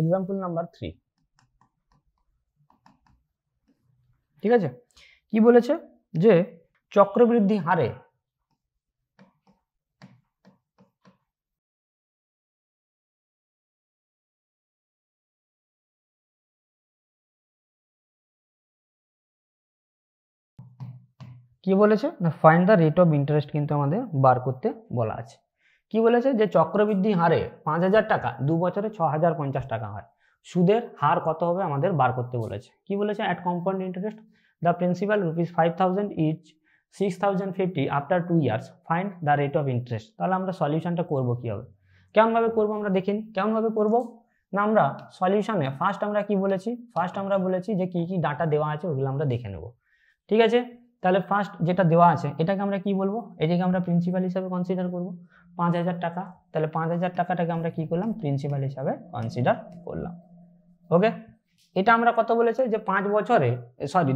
Example number 3। ঠিক আছে, কি বলেছে যে চক্রবৃদ্ধি হারে কি বলেছে না, find the rate of interest কিন্তু আমাদের বার করতে বলা আছে। কি বলেছে যে চক্রবৃদ্ধি হারে 5,000 টাকা 2 বছরে 6,050 টাকা হয়, সুদের হার কত হবে আমাদের বার করতে বলেছে। কি বলেছে, at compound interest the principal ₹5,000 each 6,050 after 2 years, find the rate of interest. তাহলে আমরা সলিউশনটা করব কি হবে, কেমনভাবে করবো আমরা দেখে নিই। কেমনভাবে করবো না, আমরা সলিউশনে ফার্স্ট আমরা কি বলেছি, ফার্স্ট আমরা বলেছি যে কি কি ডাটা দেওয়া আছে ওগুলো আমরা দেখে নেব। ঠিক আছে, তাহলে ফার্স্ট যেটা দেওয়া আছে এটাকে আমরা কি বলবো, এটাকে আমরা প্রিন্সিপাল হিসাবে কনসিডার করব 5,000 টাকা। তাহলে 5,000 টাকাটাকে আমরা কি করলাম, প্রিন্সিপাল হিসাবে কনসিডার করলাম। ওকে, এটা আমরা কত বলেছে যে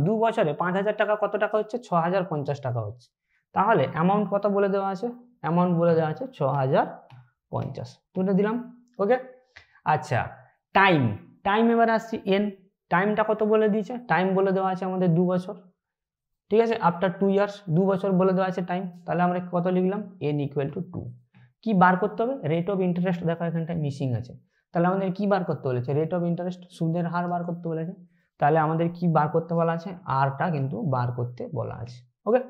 2 বছরে 5,000 টাকা কত টাকা হচ্ছে, 6,050 টাকা হচ্ছে। তাহলে অ্যামাউন্ট কত বলে দেওয়া আছে, অ্যামাউন্ট বলে দেওয়া আছে 6,050, তুলে দিলাম। ওকে, আচ্ছা টাইম, টাইম এবার আসছি এন, টাইমটা কত বলে দিয়েছে, টাইম বলে দেওয়া আছে আমাদের 2 বছর। ঠিক আছে, আফটার 2 ইয়ার্স, 2 বছর বলে দেওয়া আছে টাইম। তাহলে আমরা কত লিখলাম, এন ইকুয়াল টু 2। কি বার করতে হবে, রেট অফ ইন্টারেস্ট, দেখো এখানটায় মিসিং আছে। তাহলে আমাদের কি বার করতে বলেছে, রেট অফ ইন্টারেস্ট, সুদের হার বার করতে বলেছে। তাহলে আমাদের কি বার করতে বলা আছে, আরটা কিন্তু বার করতে বলা আছে। ওকে,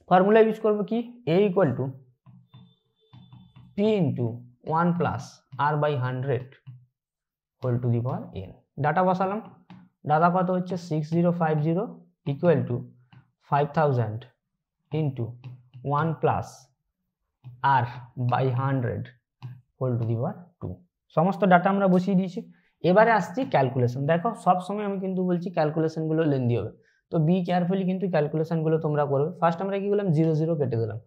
ফর্মুলা ইউজ করবো কি, A equal to P into 1 plus R by 100 whole to the power N. Data বসালাম, ডাটা কত হচ্ছে 6050 equal to 5,000 into 1 plus R by 100 whole to the power 2। সমস্ত ডাটা আমরা বসিয়ে দিয়েছি। এবারে আসছি ক্যালকুলেশন। দেখো সব সময় আমি কিন্তু বলছি ক্যালকুলেশনগুলো লেন্দি হবে, তো বি কেয়ারফুলি কিন্তু ক্যালকুলেশনগুলো তোমরা করবে। ফার্স্ট আমরা কি করলাম, 0 0 কেটে দিলাম।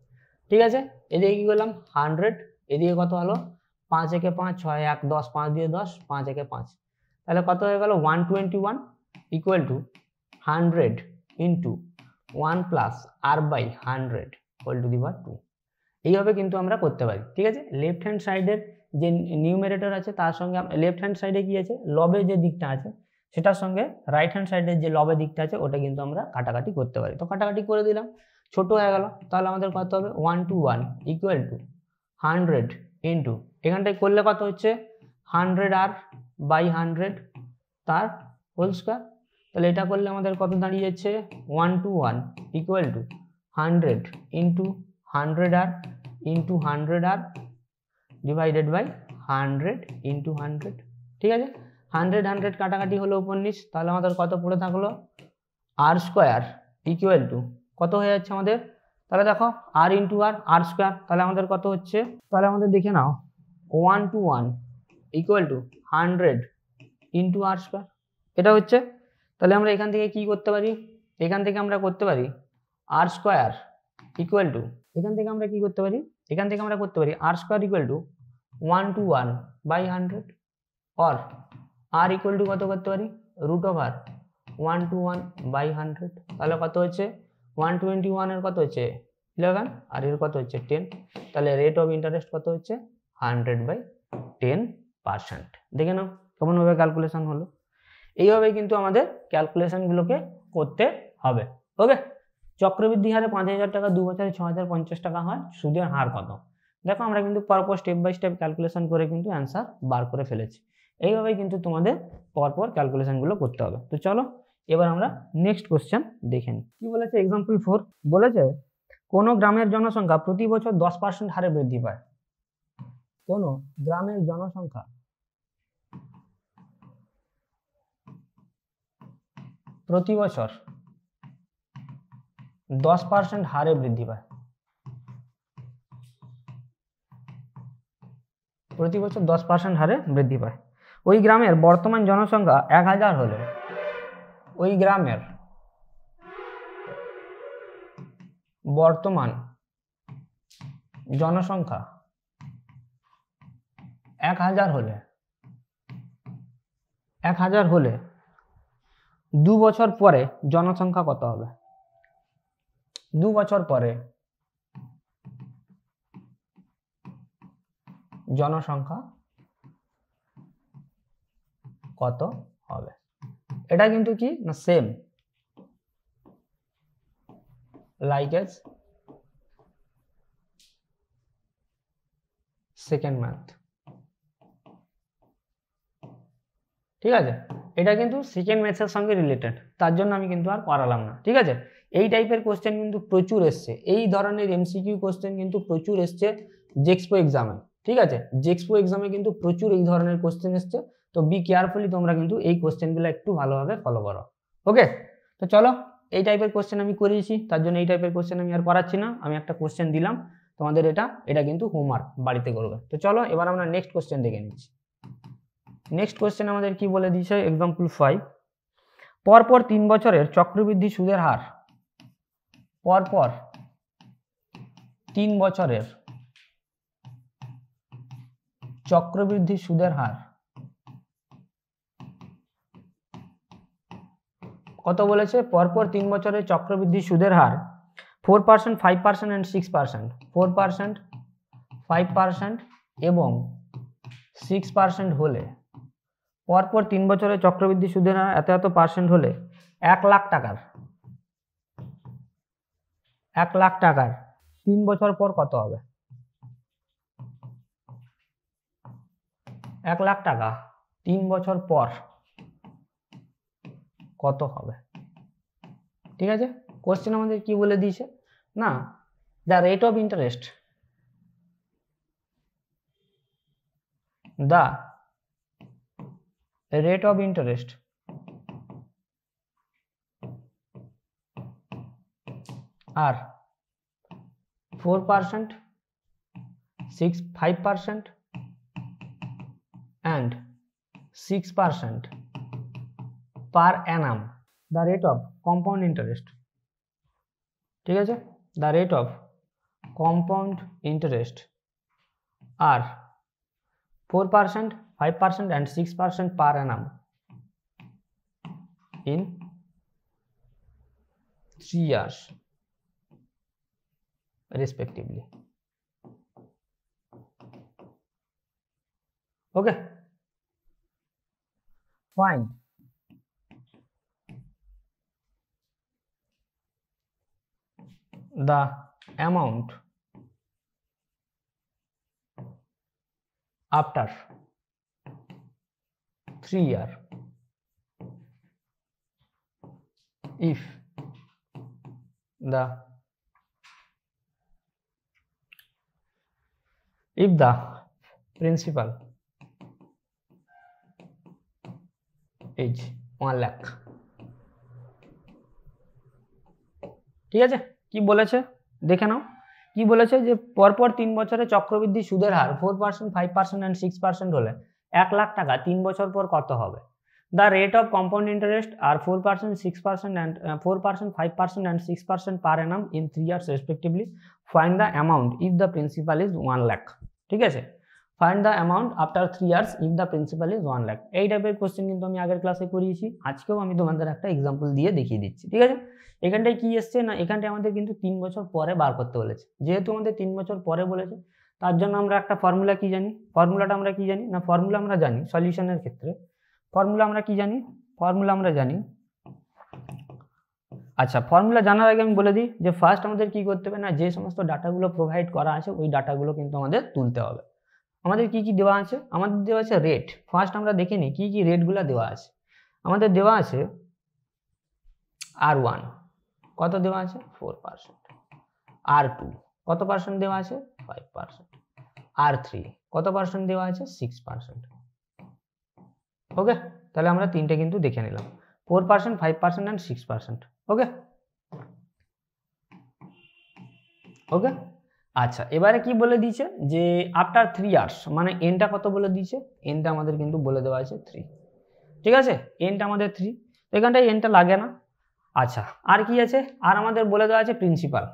ঠিক আছে, এদিকে কি করলাম 100, এদিকে কত হলো 5 একে 5 6 1 10, 5 দিয়ে 10, 5 একে 5, তাহলে কত হয়ে গেল 121 equal to 100 into 1 plus R by 100 whole to the power 2। এইভাবে কিন্তু আমরা করতে পারি। ঠিক আছে, লেফট হ্যান্ড সাইডের যে নিউমারেটর আছে তার সঙ্গে লেফট হ্যান্ড সাইডে কি আছে, লবের যে দিকটা আছে সেটার সঙ্গে রাইট হ্যান্ড সাইডের যে লবের দিকটা আছে ওটা কিন্তু আমরা কাটাকাটি করতে পারি। তো কাটাকাটি করে দিলাম, ছোট হয়ে গেল। তাহলে আমাদের কত হবে 121 ইকুয়াল টু 100 ইন্টু, এখানটায় করলে কত হচ্ছে 100 আর বাই 100 তার হোল স্কোয়ার। তাহলে এটা করলে আমাদের কত দাঁড়িয়ে যাচ্ছে 121 equal to 100 into 100 R into 100 R divided by 100 into 100। ঠিক আছে, 100 100 কাটাকাটি হলো উপর নিচ, তাহলে আমাদের কত পড়ে থাকলো আর স্কোয়ার ইকুয়াল টু কত হয়ে যাচ্ছে আমাদের, তাহলে দেখো আর ইন্টু আর স্কোয়ার, তাহলে আমাদের কত হচ্ছে, তাহলে আমাদের দেখে নাও 121 equal to 100 into R square, এটা হচ্ছে। তাহলে আমরা এখান থেকে কি করতে পারি, এখান থেকে আমরা করতে পারি আর স্কোয়ার ইকুয়াল টু, এখান থেকে আমরা কি করতে পারি, এখান থেকে আমরা করতে পারি আর স্কোয়ার ইকুয়াল টু 121 বাই 100, और আর ইকুয়াল টু কত করতে পারি রুট ওভার 121 বাই 100। তাহলে কত হচ্ছে 121 এর কত হচ্ছে 11 আর এর কত হচ্ছে 10। তাহলে রেট অফ ইন্টারেস্ট কত হচ্ছে 100/10%। দেখে নাও কেমনভাবে ক্যালকুলেশন হলো। এইভাবে কিন্তু আমাদের ক্যালকুলেশনগুলোকে করতে হবে। ওকে, চক্রবৃদ্ধি হারে 5,000 টাকা 2 বছরে 6,050 টাকা হয়, সুদের হার কত। দেখো আমরা কিন্তু পরপর স্টেপ বাই স্টেপ ক্যালকুলেশন করে কিন্তু অ্যান্সার বার করে ফেলেছি। এইভাবেই কিন্তু তোমাদের পরপর ক্যালকুলেশনগুলো করতে হবে। তো চলো এবার আমরা নেক্সট কোশ্চেন দেখে নিই। কি বলেছে এক্সাম্পল 4, বলেছে কোনো গ্রামের জনসংখ্যা প্রতি বছর 10% হারে বৃদ্ধি পায়। কোনো গ্রামের জনসংখ্যা প্রতি বছর 10% হারে বৃদ্ধি পায়, প্রতি বছর 10% হারে বৃদ্ধি পায়। ওই গ্রামের বর্তমান জনসংখ্যা 1000 হলে, ওই গ্রামের বর্তমান জনসংখ্যা 1000 হলে, 1000 হলে 2 বছর পরে জনসংখ্যা কত হবে, 2 বছর পরে জনসংখ্যা কত হবে। এটা কিন্তু কি না same like as second math, ঠিক আছে। এটা কিন্তু সেকেন্ড ম্যাথসের সঙ্গে রিলেটেড, তার জন্য আমি কিন্তু আর করালাম না, ঠিক আছে। এই টাইপের কোশ্চেন কিন্তু প্রচুর এসছে, এই ধরনের এমসিকিউ কোশ্চেন কিন্তু প্রচুর এসছে জেক্সপো এক্সামে, ঠিক আছে। জেক্সপো এক্সামে কিন্তু প্রচুর এই ধরনের কোশ্চেন এসছে, তো বি কেয়ারফুলি, তোমরা কিন্তু এই কোশ্চেনগুলো একটু ভালোভাবে ফলো করো। ওকে, তো চলো, এই টাইপের কোশ্চেন আমি করিয়েছি, তার জন্য এই টাইপের কোশ্চেন আমি আর করাচ্ছি না। আমি একটা কোশ্চেন দিলাম তোমাদের, এটা কিন্তু হোমওয়ার্ক বাড়িতে করবে। তো চলো এবার আমরা নেক্সট কোশ্চেন দেখে নিচ্ছি। নেক্সট কোশ্চেন আমাদের কি বলে দিয়েছে, এক্সাম্পল 5, পরপর 3 বছরের চক্রবৃদ্ধি সুদের হার, পরপর 3 বছরের চক্রবৃদ্ধি সুদের হার কত বলেছে। পরপর 3 বছরের চক্রবৃদ্ধি সুদের হার 4%, 5% and 6%, 4%, 5% এবং 6% হলে, পরপর 3 বছরের চক্রবৃদ্ধি সুদের হার এত এত পার্সেন্ট হলে 1 লাখ টাকার 3 বছর পর কত হবে। 1 লাখ টাকা 3 বছর পর কত হবে, ঠিক আছে। কোশ্চেন আমাদের কি বলে দিয়েছে না, the rate of interest, the rate of interest আর 4%, 5% and 6% per annum, the rate of compound interest, ঠিক আছে। the rate of compound interest are 4%, 5% and 6% per annum in 3 years respectively. Okay, find the amount after 3 years if the principal is 1 lakh, ঠিক আছে। কি বলেছে দেখে নাও, কি বলেছে যে পরপর 3 বছরে চক্রবৃদ্ধি সুদের হার 4%, 5% and 6% হলে 1 লাখ টাকা 3 বছর পর কত হবে। The rate of compound interest are 4%, 6% and 4%, 5% and 6% per annum in 3 years respectively. Find the amount if the principal is 1 lakh, ঠিক আছে। Find the amount after 3 years if the principal is 1 lakh। এই টাইপের question কিন্তু আমি আগের ক্লাসে করিয়েছি, আজকেও আমি তোমাদের একটা এক্সাম্পল দিয়ে দেখিয়ে দিচ্ছি, ঠিক আছে। এখানটায় কি এসছে না, এখানটায় আমাদের কিন্তু 3 বছর পরে বার করতে বলেছে। যেহেতু আমাদের 3 বছর পরে বলেছে, তার জন্য আমরা একটা ফর্মুলা কি জানি, ফর্মুলাটা আমরা কি জানি না, ফর্মুলা আমরা জানি সলিউশনের ক্ষেত্রে, ফর্মুলা আমরা কি জানি, ফর্মুলা আমরা জানি। আচ্ছা, ফর্মুলা জানার আগে আমি বলে দিই যে ফার্স্ট আমাদের কি করতে হবে না, যে সমস্ত ডাটাগুলো প্রোভাইড করা আছে ওই ডাটাগুলো কিন্তু আমাদের তুলতে হবে। আমাদের কি কি দেওয়া আছে, আমাদের দেওয়া আছে রেট। ফার্স্ট আমরা দেখে নিই কি কি রেটগুলো দেওয়া আছে। আমাদের দেওয়া আছে R1 কত দেওয়া আছে 4%, R2 কত পার্সেন্ট দেওয়া আছে 5%, R3 কত পার্সেন্ট দেওয়া আছে 6%। ওকে, তাহলে আমরা তিনটে কিন্তু দেখে নিলাম, 4%, 5% and 6%। ওকে ওকে, আচ্ছা এবারে কি বলে দিয়েছে যে আফটার 3 ইয়ার্স, মানে এনটা কত বলে দিয়েছে, এনটা আমাদের কিন্তু বলে দেওয়া আছে 3, ঠিক আছে। এনটা আমাদের 3, এখানটায় এনটা লাগে না। আচ্ছা, আর কি আছে, আর আমাদের বলে দেওয়া আছে প্রিন্সিপাল,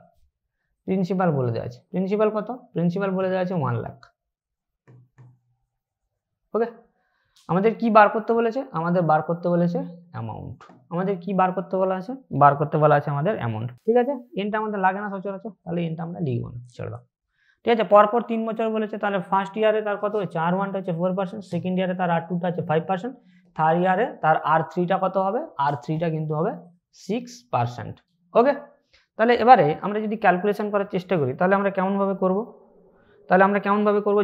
প্রিন্সিপাল বলে দেওয়া আছে, প্রিন্সিপাল কত, প্রিন্সিপাল বলে দেওয়া আছে 1 লাখ। ওকে, আমাদের কি বার করতে বলেছে, আমাদের বার করতে বলেছে অ্যামাউন্ট। আমাদের কি বার করতে বলা আছে, বার করতে বলা আছে আমাদের অ্যামাউন্ট, ঠিক আছে। এনটা আমাদের লাগে না সচরাচর, তাহলে এনটা আমরা লিখবো না, ছেড়ে দাও, ঠিক আছে। পরপর 3 বছর বলেছে, তাহলে ফার্স্ট ইয়ারে তার কত হচ্ছে R1টা হচ্ছে 4%, সেকেন্ড ইয়ারে তার R2টা হচ্ছে 5%, থার্ড ইয়ারে তার R3টা কত হবে, R3টা কিন্তু হবে 6%। ওকে, তাহলে এবারে আমরা যদি ক্যালকুলেশন করার চেষ্টা করি তাহলে আমরা কেমনভাবে করব,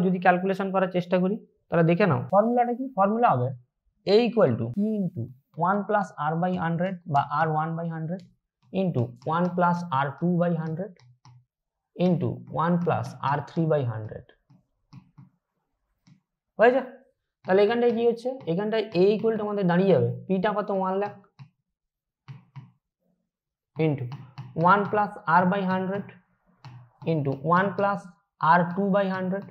যদি ক্যালকুলেশন করার চেষ্টা করি তাহলে দেখে নাও ফর্মুলাটা কি। ফর্মুলা হবে A equal two E into 1 plus R/100 বা R1/100 into 1 plus R2/100 into 1 plus R3/100 হয়েছে। তাহলে এখানটায় কি হচ্ছে, এখানটায় A ইকুয়াল টু আমাদের দাঁড়িয়ে যাবে পিটা কত 1 lakh into 1 plus R/100 into 1 plus R2/100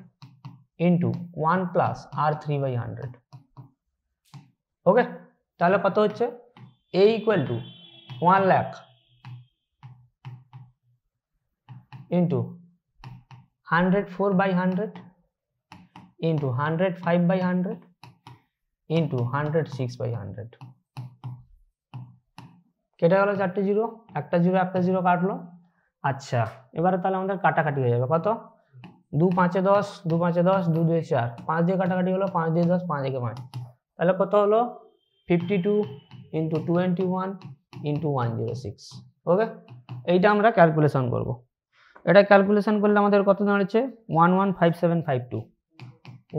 into 1 plus R3/100। ওকে, তাহলে কত হচ্ছে A equal two 1 lakh into 104/100 into 105/100 into 106/100। কেটে গেল 4টে জিরো, একটা জিরো কাটলো। আচ্ছা, এবারে তাহলে আমাদের কাটাকাটি হয়ে যাবে কত, 2 5 10, 2 5 10, 2 2 4, 5 দিয়ে কাটাকাটি হলো, 5 দিয়ে 10, 5 দিয়ে 5, তাহলে কত হলো 52 ইন্টু 21 ইন্টু 106। ওকে, এইটা আমরা ক্যালকুলেশন করব। এটা ক্যালকুলেশন করলে আমাদের কত দাঁড়াচ্ছে 115752,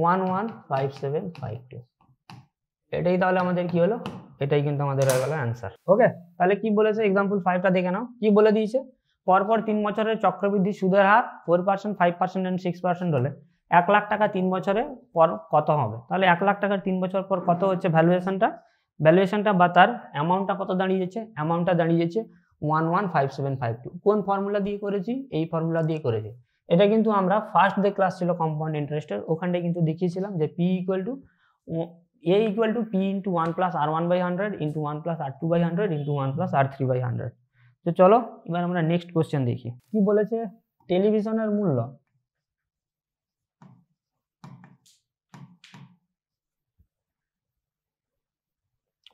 115752। এটাই তাহলে আমাদের কি হলো, এটাই কিন্তু আমাদের হয়ে গেল অ্যান্সার। ওকে, তাহলে কি বলেছে এক্সাম্পল 5টা দেখে নাও। কি বলে দিয়েছে, পরপর 3 বছরের চক্রবৃদ্ধি সুদের হার 4%, 5% এন্ড 6% হলে 1 লাখ টাকা 3 বছরের পর কত হবে। তাহলে 1 লাখ টাকার 3 বছর পর কত হচ্ছে ভ্যালুয়েশনটা বা তার অ্যামাউন্টটা কত দাঁড়িয়ে যাচ্ছে, অ্যামাউন্টটা দাঁড়িয়ে যাচ্ছে 115752। কোন ফর্মুলা দিয়ে করেছি, এই ফর্মুলা দিয়ে করেছি। এটা কিন্তু আমরা ফার্স্ট যে ক্লাস ছিল কম্পাউন্ড ইন্টারেস্টের, ওখানটায় কিন্তু দেখিয়েছিলাম যে P equal to A equal to P into 1 plus R1/100 into 1 plus R2/100 into 1 plus R3/100। তো চলো এবার আমরা নেক্সট কোশ্চেন দেখি। কি বলেছে, টেলিভিশনের মূল্য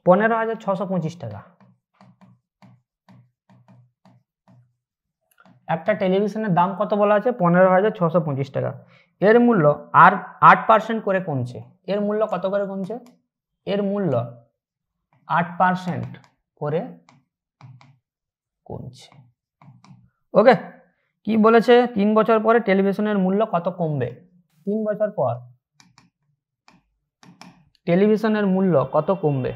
$15,625 টাকা। একটা টেলিভিশনের দাম কত বলা আছে, 15,625 টাকা। এর মূল্য আর 8% করে কমছে। এর মূল্য কত করে কমছে, এর মূল্য 8% করে কমছে। ওকে, কি বলেছে 3 বছর পরে টেলিভিশনের মূল্য কত কমবে, 3 বছর পর টেলিভিশনের মূল্য কত কমবে।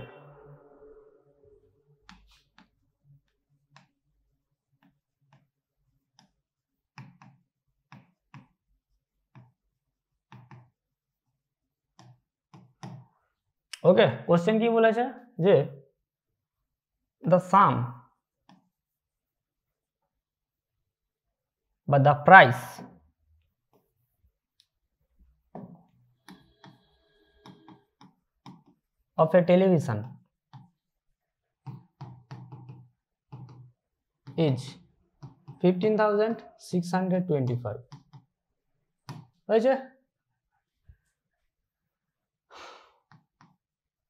ওকে, কোশ্চেন কি বলেছে যে the sum বা the price of a television is 15,625 হয়েছে।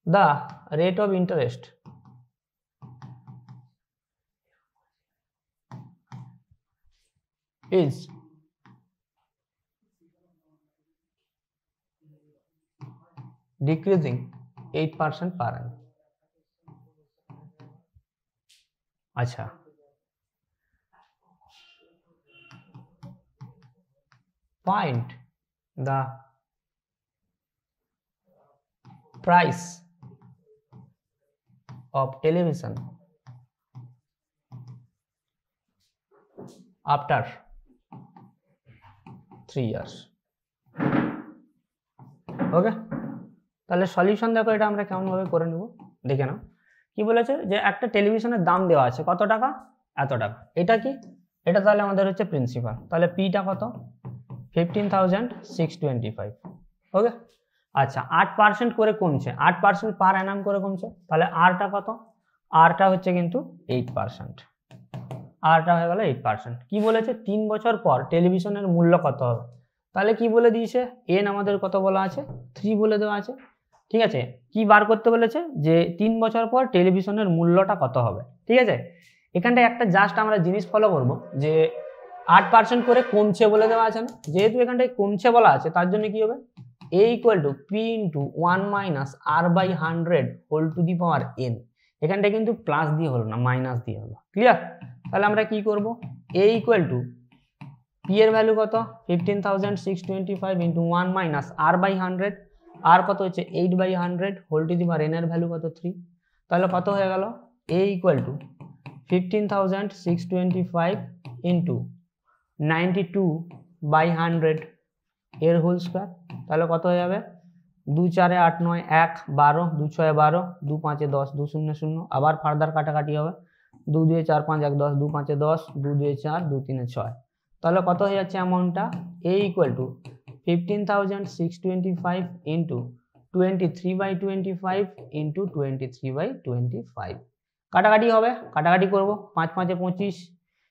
The rate of interest is decreasing 8% per annum। আচ্ছা, find the price of television after 3 years। ওকে, তাহলে সলিউশন দেখো, এটা আমরা কেমন ভাবে করে নেব দেখে নাও। কি বলেছে যে একটা টেলিভিশনের দাম দেওয়া আছে কত টাকা, এত টাকা। এটা কি, এটা তাহলে আমাদের হচ্ছে প্রিন্সিপাল। তাহলে পিটা কত 15,625। ওকে, আচ্ছা 8% করে কমছে, 8% পার অ্যানাম করে কমছে। তাহলে আরটা কত, আরটা হচ্ছে কিন্তু 8%, আরটা হয়ে গেল 8%। কি বলেছে 3 বছর পর টেলিভিশনের মূল্য কত হবে। তাহলে কি বলে দিয়েছে, এন আমাদের কত বলা আছে 3 বলে দেওয়া আছে। ঠিক আছে, কি বার করতে বলেছে যে 3 বছর পর টেলিভিশনের মূল্যটা কত হবে। ঠিক আছে, এখানটায় একটা জাস্ট আমরা জিনিস ফলো করব যে 8% করে কমছে বলে দেওয়া আছে না, যেহেতু এখানটায় কমছে বলা আছে তার জন্য কি হবে a equal to p into 1 minus r by 100 whole to the power n। এখানটা কিন্তু প্লাস দিয়ে হলো না, মাইনাস দিয়ে হলো। ক্লিয়ার? তাহলে আমরা কি করব, a ইকুয়াল টু p এর ভ্যালু কত 15,625 into 1 minus r by 100, r কত হচ্ছে 8 by 100 whole to the power n এর ভ্যালু কত 3। তাহলে কত হয়ে গেল, a equal to 15,625 into 92 by 100 এর হোল স্কোয়ার। তাহলে কত হয়ে যাবে, 2 4 8 9 1 12, 2 6 12, 2 5 10, 2 0 0, আবার ফার্দার কাটাকাটি হবে, 2 2 4 5 1 10, 2 5 10, 2 2 4, 2 3 6। তাহলে কত হয়ে যাচ্ছে অ্যামাউন্টটা, a equal to 15,625 into 23 by 25 into 23 by 25। কাটাকাটি হবে, কাটাকাটি করব, 5 5 25,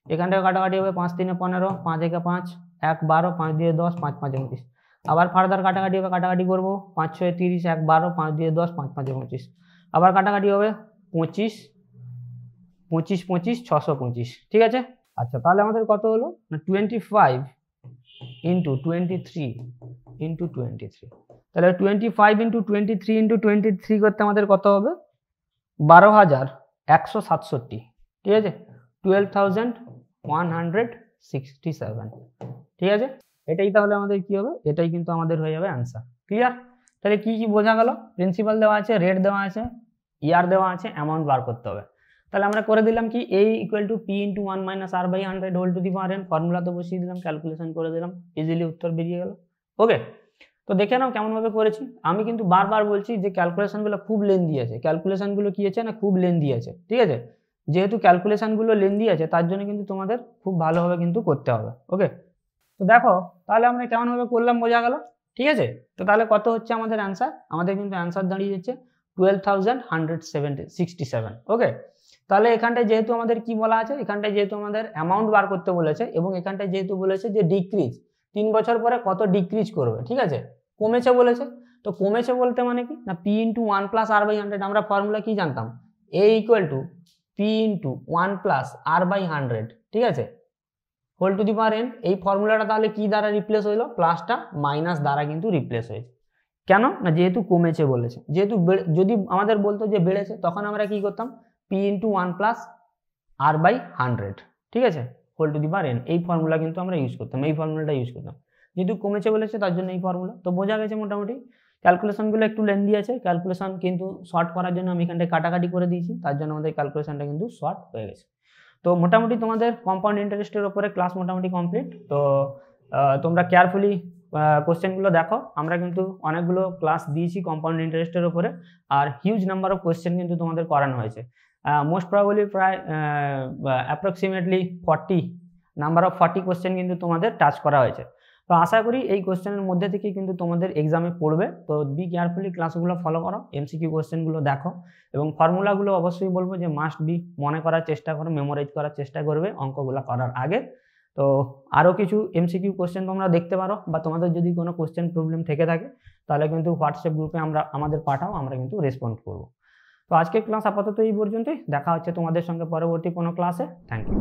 এখানটায় কাটাকাটি হবে, 5 3 15, 5 1 5, 1 12, 5 2 10, 5 5 25। আবার ফার্দার কাটাকাটি হবে, কাটাকাটি করব, 5 6 30, 1 12, 5 2 10, 5 5 25। আবার কাটাকাটি হবে, 25 25 25 625। ঠিক আছে? আচ্ছা, তাহলে আমাদের কত হলো না 25 ইন্টু 23 ইন্টু 23। তাহলে 25 ইন্টু 23 ইন্টু 23 করতে আমাদের কত হবে, 12,167। ঠিক আছে? 12,167। ঠিক আছে? এটাই তাহলে আমাদের কি হবে, এটাই কিন্তু আমাদের হয়ে যাবে অ্যান্সার। ক্লিয়ার? তাহলে কি কি বোঝা গেল, প্রিন্সিপাল দেওয়া আছে, রেট দেওয়া আছে, ইয়ার দেওয়া আছে, অ্যামাউন্ট বার করতে হবে। তাহলে আমরা করে দিলাম কি, a equal to p into 1 minus r by 100 whole to the power n, ফর্মুলাতে বসিয়ে দিলাম, ক্যালকুলেশন করে দিলাম, ইজিলি উত্তর বেরিয়ে গেল। ওকে, তো দেখে নাও কেমন ভাবে করেছি। আমি কিন্তু বারবার বলছি যে ক্যালকুলেশনগুলো খুব লেন্দি আছে, ক্যালকুলেশনগুলো কি আছে না খুব লেন্দি আছে। ঠিক আছে? যেহেতু ক্যালকুলেশনগুলো লেন্দি আছে তার জন্য কিন্তু তোমাদের খুব ভালোভাবে কিন্তু করতে হবে। ওকে, তো দেখো তাহলে আমরা কেমনভাবে করলাম বোঝা গেল। ঠিক আছে? তো তাহলে কত হচ্ছে আমাদের অ্যান্সার, আমাদের কিন্তু অ্যান্সার দাঁড়িয়ে যাচ্ছে 12,167। ওকে, তাহলে এখানটায় যেহেতু আমাদের কি বলা আছে, এখানটায় যেহেতু আমাদের অ্যামাউন্ট বার করতে বলেছে এবং এখানটায় যেহেতু বলেছে যে ডিক্রিজ 3 বছর পরে কত ডিক্রিজ করবে। ঠিক আছে? কমেছে বলেছে, তো কমেছে বলতে মানে কি না p into 1 plus r by 100। আমরা ফর্মুলা কি জানতাম, a equal to p into 1 plus r by 100। ঠিক আছে? Whole to the power n। এই ফর্মুলাটা তাহলে কি দ্বারা রিপ্লেস হইলো, প্লাসটা মাইনাস দ্বারা কিন্তু রিপ্লেস হয়েছে। কেন না, যেহেতু কমেছে বলেছে। যেহেতু যদি আমাদের বলতো যে বেড়েছে তখন আমরা কি করতাম, p into 1 plus r by 100। ঠিক আছে? Whole to the power n। এই ফর্মুলা কিন্তু আমরা ইউজ করতাম, এই ফর্মুলাটা ইউজ করতাম। যেহেতু কমেছে বলেছে তার জন্য এই ফর্মুলা। তো বোঝা গেছে মোটামুটি। ক্যালকুলেশনগুলো একটু লেন্দি আছে, ক্যালকুলেশন কিন্তু শর্ট করার জন্য আমি এখানটায় কাটাকাটি করে দিয়েছি, তার জন্য আমাদের ক্যালকুলেশনটা কিন্তু শর্ট হয়ে গেছে। তো মোটামুটি তোমাদের কম্পাউন্ড ইন্টারেস্টের উপরে ক্লাস মোটামুটি কমপ্লিট। তো তোমরা কেয়ারফুলি কোশ্চেনগুলো দেখো। আমরা কিন্তু অনেকগুলো ক্লাস দিয়েছি কম্পাউন্ড ইন্টারেস্টের উপরে, আর হিউজ নাম্বার অফ কোশ্চেন কিন্তু তোমাদের করানো হয়েছে। মোস্ট প্রবাবলি প্রায় অ্যাপ্রক্সিমেটলি 40 কোশ্চেন কিন্তু তোমাদের টাচ করা হয়েছে। তো আশা করি এই কোশ্চেনের মধ্যে থেকে কিন্তু তোমাদের এক্সামে পড়বে। তো বি কেয়ারফুলি ক্লাসগুলো ফলো করো, এমসিকিউ কোশ্চেনগুলো দেখো এবং ফর্মুলাগুলো অবশ্যই বলবো যে মাস্ট বি মনে করার চেষ্টা করো, মেমোরাইজ করার চেষ্টা করবে অঙ্কগুলো করার আগে। তো আরও কিছু এমসিকিউ কোশ্চেন তোমরা দেখতে পারো, বা তোমাদের যদি কোনো কোশ্চেন প্রবলেম থেকে থাকে তাহলে কিন্তু হোয়াটসঅ্যাপ গ্রুপে আমাদের পাঠাও, আমরা কিন্তু রেসপন্ড করব। তো আজকের ক্লাস আপাতত এই পর্যন্তই, দেখা হচ্ছে তোমাদের সঙ্গে পরবর্তী কোনো ক্লাসে। Thank you.